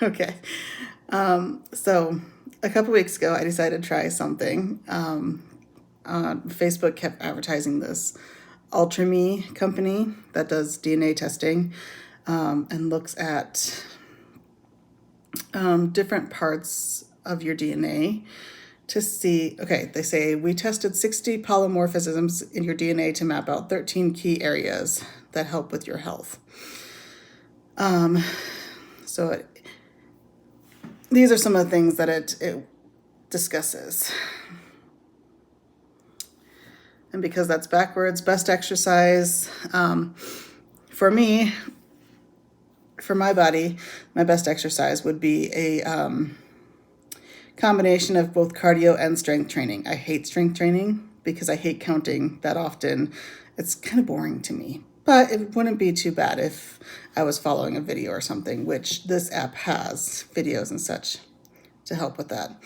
Okay. So a couple weeks ago, I decided to try something. Facebook kept advertising this AlterMe company that does DNA testing and looks at different parts of your DNA to see. Okay, they say we tested 60 polymorphisms in your DNA to map out 13 key areas that help with your health. So these are some of the things that it discusses. And because that's backwards, best exercise for me, for my body, my best exercise would be a combination of both cardio and strength training. I hate strength training because I hate counting that often. It's kind of boring to me. But it wouldn't be too bad if I was following a video or something, which this app has videos and such to help with that.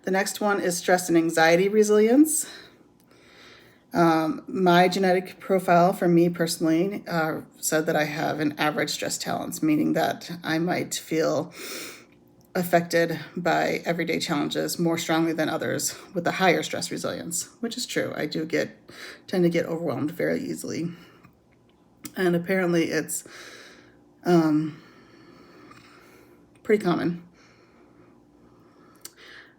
The next one is stress and anxiety resilience. My genetic profile for me personally said that I have an average stress tolerance, meaning that I might feel affected by everyday challenges more strongly than others with a higher stress resilience, which is true. I do tend to get overwhelmed very easily. And apparently it's pretty common.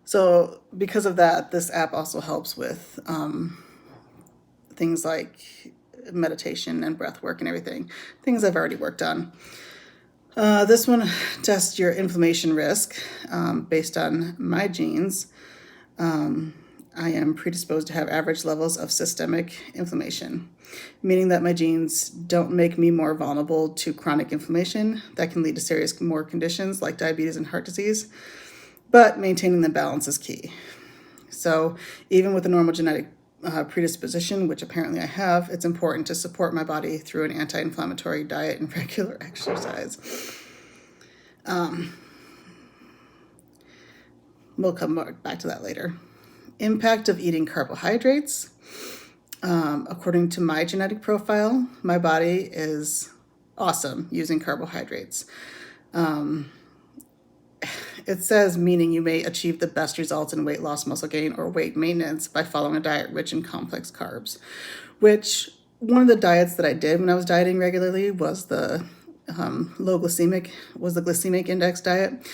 So because of that, this app also helps with things like meditation and breath work and everything, things I've already worked on. This one tests your inflammation risk based on my genes. I am predisposed to have average levels of systemic inflammation, meaning that my genes don't make me more vulnerable to chronic inflammation that can lead to serious more conditions like diabetes and heart disease, but maintaining the balance is key. So even with a normal genetic predisposition, which apparently I have, it's important to support my body through an anti-inflammatory diet and regular exercise. We'll come back to that later. Impact of eating carbohydrates. According to my genetic profile, my body is awesome using carbohydrates. It says, meaning you may achieve the best results in weight loss, muscle gain, or weight maintenance by following a diet rich in complex carbs, which one of the diets that I did when I was dieting regularly was the glycemic index diet.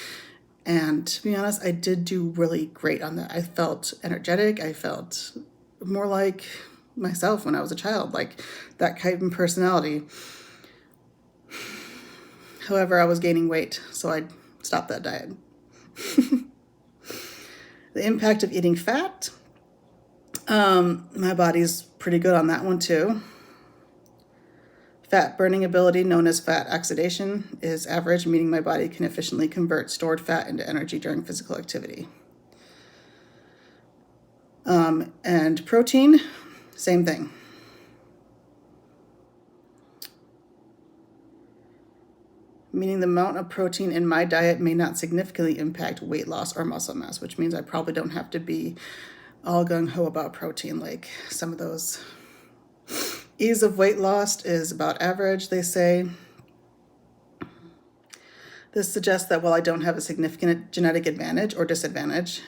And to be honest, I did do really great on that. I felt energetic. I felt more like myself when I was a child, like that type of personality. However, I was gaining weight, so I stopped that diet. The impact of eating fat. My body's pretty good on that one too. Fat burning ability, known as fat oxidation, is average, meaning my body can efficiently convert stored fat into energy during physical activity. And protein, same thing. Meaning the amount of protein in my diet may not significantly impact weight loss or muscle mass, which means I probably don't have to be all gung-ho about protein like some of those. Ease of weight loss is about average, they say. This suggests that while I don't have a significant genetic advantage or disadvantage,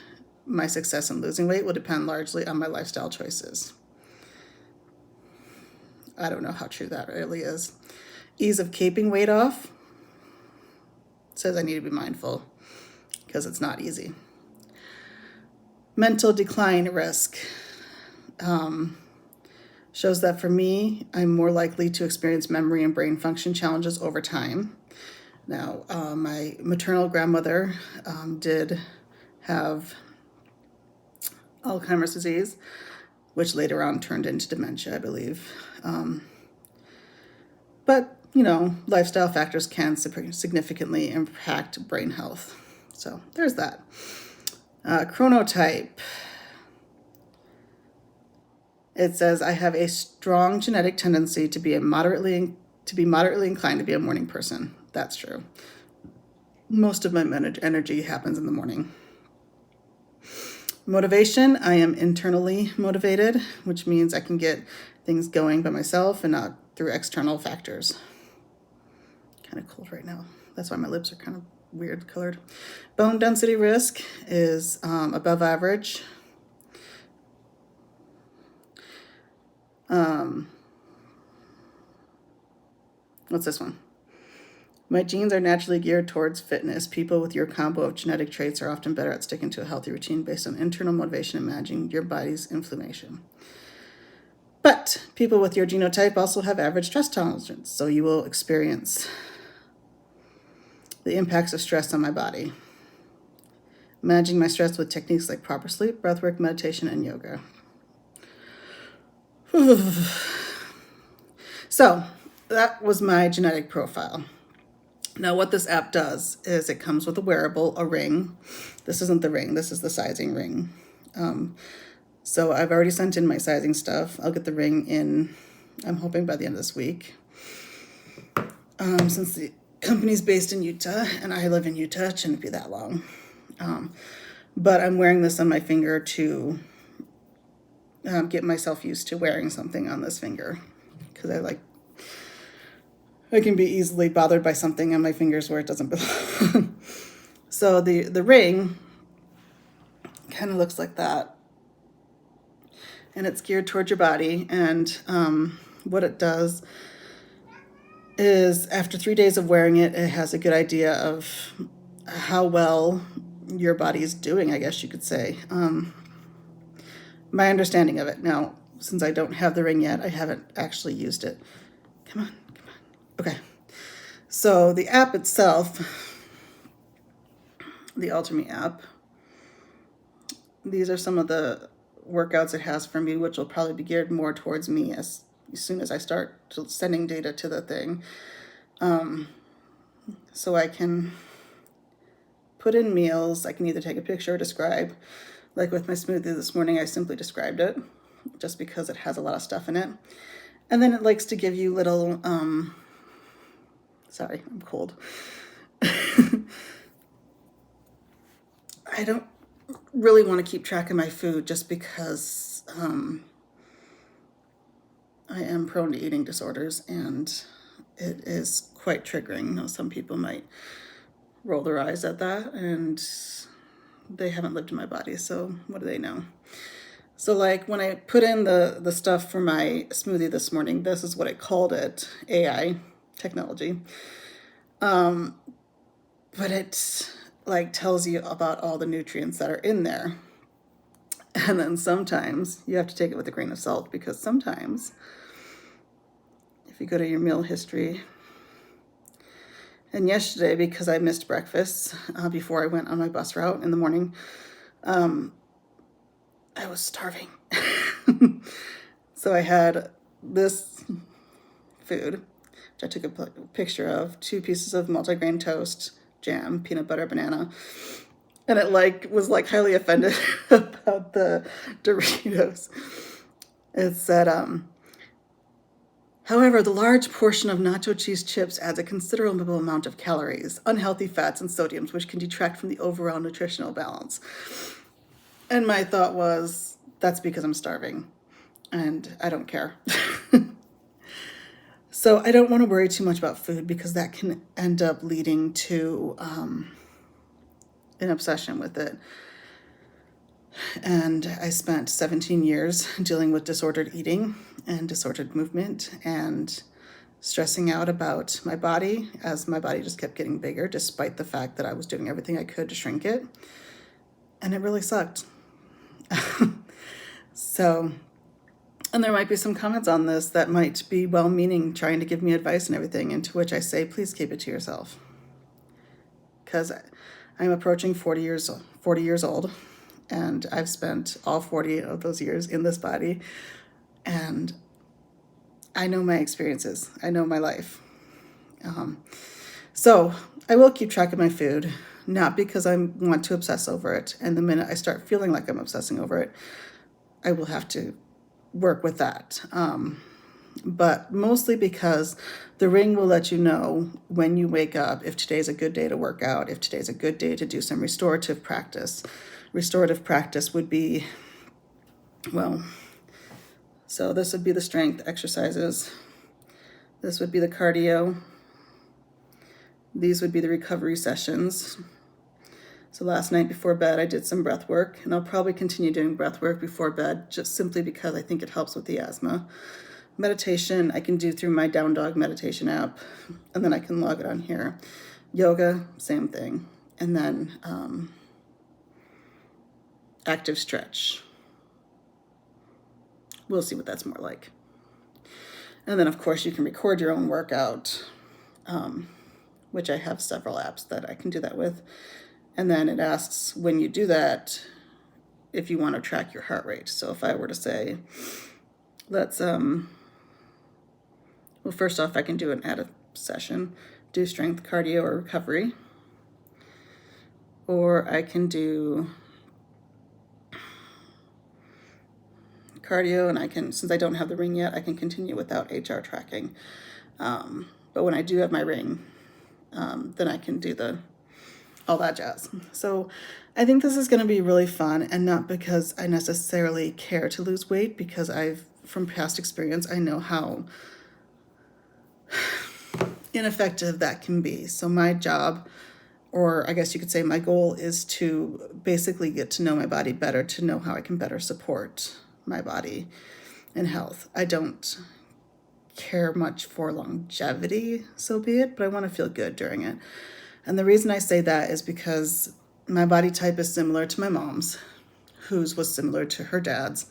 my success in losing weight will depend largely on my lifestyle choices. I don't know how true that really is. Ease of keeping weight off. Says I need to be mindful because it's not easy. Mental decline risk shows that for me, I'm more likely to experience memory and brain function challenges over time. Now, my maternal grandmother did have Alzheimer's disease, which later on turned into dementia, I believe. But lifestyle factors can significantly impact brain health. So there's that. Chronotype. It says I have a strong genetic tendency to be moderately inclined to be a morning person. That's true. Most of my energy happens in the morning. Motivation. I am internally motivated, which means I can get things going by myself and not through external factors. Kind of cold right now. That's why my lips are kind of weird colored. Bone density risk is above average. What's this one? My genes are naturally geared towards fitness. People with your combo of genetic traits are often better at sticking to a healthy routine based on internal motivation and managing your body's inflammation. But people with your genotype also have average stress tolerance, so you will experience the impacts of stress on my body. Managing my stress with techniques like proper sleep, breathwork, meditation, and yoga. So that was my genetic profile. Now what this app does is it comes with a wearable, a ring. This isn't the ring, this is the sizing ring. So I've already sent in my sizing stuff. I'll get the ring in, I'm hoping by the end of this week. Since the company's based in Utah and I live in Utah, it shouldn't be that long. But I'm wearing this on my finger to get myself used to wearing something on this finger, because I can be easily bothered by something on my fingers where it doesn't belong. So the ring kind of looks like that, and it's geared towards your body. And what it does is after 3 days of wearing it, it has a good idea of how well your body is doing, I guess you could say. My understanding of it. Now, since I don't have the ring yet, I haven't actually used it. Come on. Okay. So the app itself, the AlterMe app, these are some of the workouts it has for me, which will probably be geared more towards me as soon as I start sending data to the thing. So I can put in meals. I can either take a picture or describe. Like with my smoothie this morning, I simply described it just because it has a lot of stuff in it. And then it likes to give you little, sorry, I'm cold. I don't really want to keep track of my food just because I am prone to eating disorders, and it is quite triggering. Now, some people might roll their eyes at that, and they haven't lived in my body, so what do they know? So like when I put in the stuff for my smoothie this morning, this is what I called it, AI technology. But it like tells you about all the nutrients that are in there. And then sometimes you have to take it with a grain of salt, because sometimes if you go to your meal history, and yesterday, because I missed breakfast before I went on my bus route in the morning, I was starving. So I had this food, which I took a picture of, 2 pieces of multigrain toast, jam, peanut butter, banana. And it was highly offended about the Doritos. It said, however, the large portion of nacho cheese chips adds a considerable amount of calories, unhealthy fats, and sodiums, which can detract from the overall nutritional balance. And my thought was, that's because I'm starving, and I don't care. So I don't want to worry too much about food, because that can end up leading to an obsession with it. And I spent 17 years dealing with disordered eating and disordered movement and stressing out about my body, as my body just kept getting bigger despite the fact that I was doing everything I could to shrink it. And it really sucked. So, and there might be some comments on this that might be well-meaning, trying to give me advice and everything, and to which I say, please keep it to yourself. Because I'm approaching 40 years old, and I've spent all 40 of those years in this body, and I know my experiences. I know my life. So I will keep track of my food, not because I want to obsess over it. And the minute I start feeling like I'm obsessing over it, I will have to work with that. But mostly because the ring will let you know when you wake up if today's a good day to work out, if today's a good day to do some restorative practice. Restorative practice would be, well, so this would be the strength exercises. This would be the cardio. These would be the recovery sessions. So last night before bed, I did some breath work, and I'll probably continue doing breath work before bed, just simply because I think it helps with the asthma. Meditation, I can do through my Down Dog meditation app, and then I can log it on here. Yoga, same thing. And then active stretch. We'll see what that's more like. And then, of course, you can record your own workout, which I have several apps that I can do that with. And then it asks when you do that if you want to track your heart rate. So if I were to say, let's, well, first off, I can do an add session, do strength, cardio, or recovery. Or I can do cardio, and I can, since I don't have the ring yet, I can continue without HR tracking. But when I do have my ring, then I can do all that jazz. So I think this is going to be really fun, and not because I necessarily care to lose weight, because from past experience, I know how ineffective that can be. So my job, or I guess you could say my goal, is to basically get to know my body better, to know how I can better support my body and health. I don't care much for longevity, so be it, but I want to feel good during it. And the reason I say that is because my body type is similar to my mom's, whose was similar to her dad's.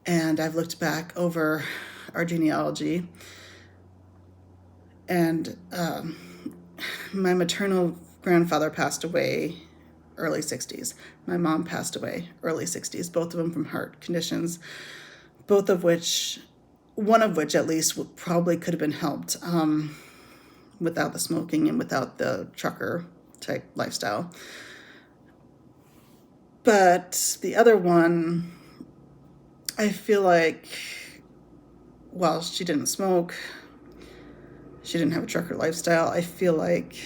And I've looked back over our genealogy, and my maternal grandfather passed away early 60s. My mom passed away early 60s, both of them from heart conditions, one of which at least probably could have been helped without the smoking and without the trucker type lifestyle. But the other one, I feel like, while she didn't smoke, she didn't have a trucker lifestyle, I feel like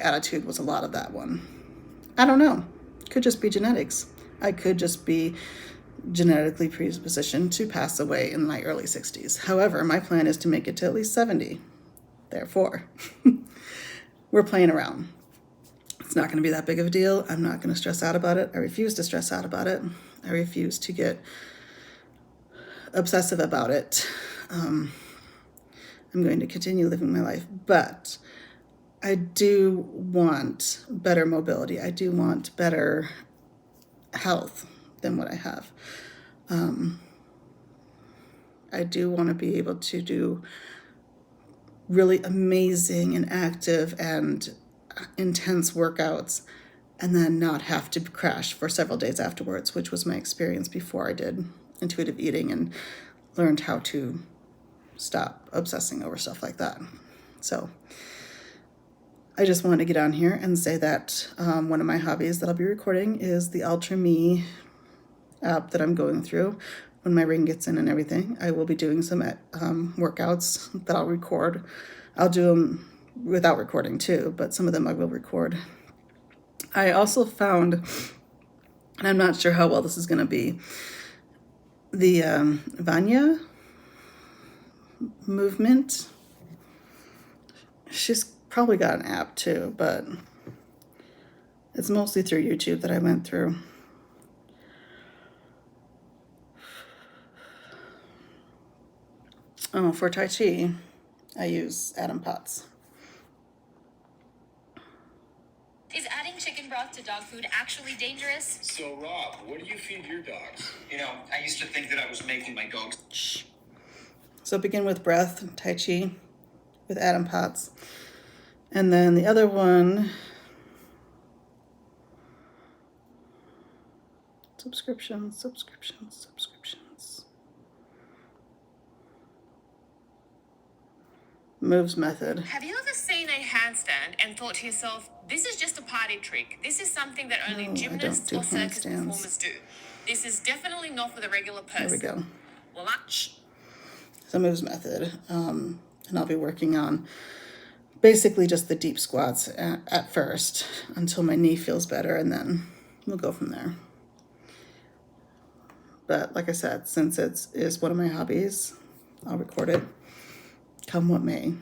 attitude was a lot of that one. I don't know. Could just be genetics. I could just be genetically predispositioned to pass away in my early 60s. However, my plan is to make it to at least 70. Therefore, we're playing around. It's not going to be that big of a deal. I'm not going to stress out about it. I refuse to stress out about it. I refuse to get obsessive about it. I'm going to continue living my life, but I do want better mobility. I do want better health than what I have. I do want to be able to do really amazing and active and intense workouts and then not have to crash for several days afterwards, which was my experience before I did intuitive eating and learned how to stop obsessing over stuff like that. So I just wanted to get on here and say that one of my hobbies that I'll be recording is the AlterMe app that I'm going through. When my ring gets in and everything, I will be doing some workouts that I'll record. I'll do them without recording too, but some of them I will record. I also found, and I'm not sure how well this is going to be, the Vanya movement. She's probably got an app too, but it's mostly through YouTube that I went through. Oh, for Tai Chi, I use Adam Potts. Is adding chicken broth to dog food actually dangerous? So, Rob, what do you feed your dogs? You know, I used to think that I was making my dogs. Shh. So begin with breath, Tai Chi, with Adam Potts. And then the other one, subscriptions. Moves method. Have you ever seen a handstand and thought to yourself, this is just a party trick. This is something that only gymnasts or circus performers do. This is definitely not for the regular person. There we go. Well, So moves method. And I'll be working on basically just the deep squats at first until my knee feels better, and then we'll go from there. but like I said, since it is one of my hobbies, I'll record it come what may.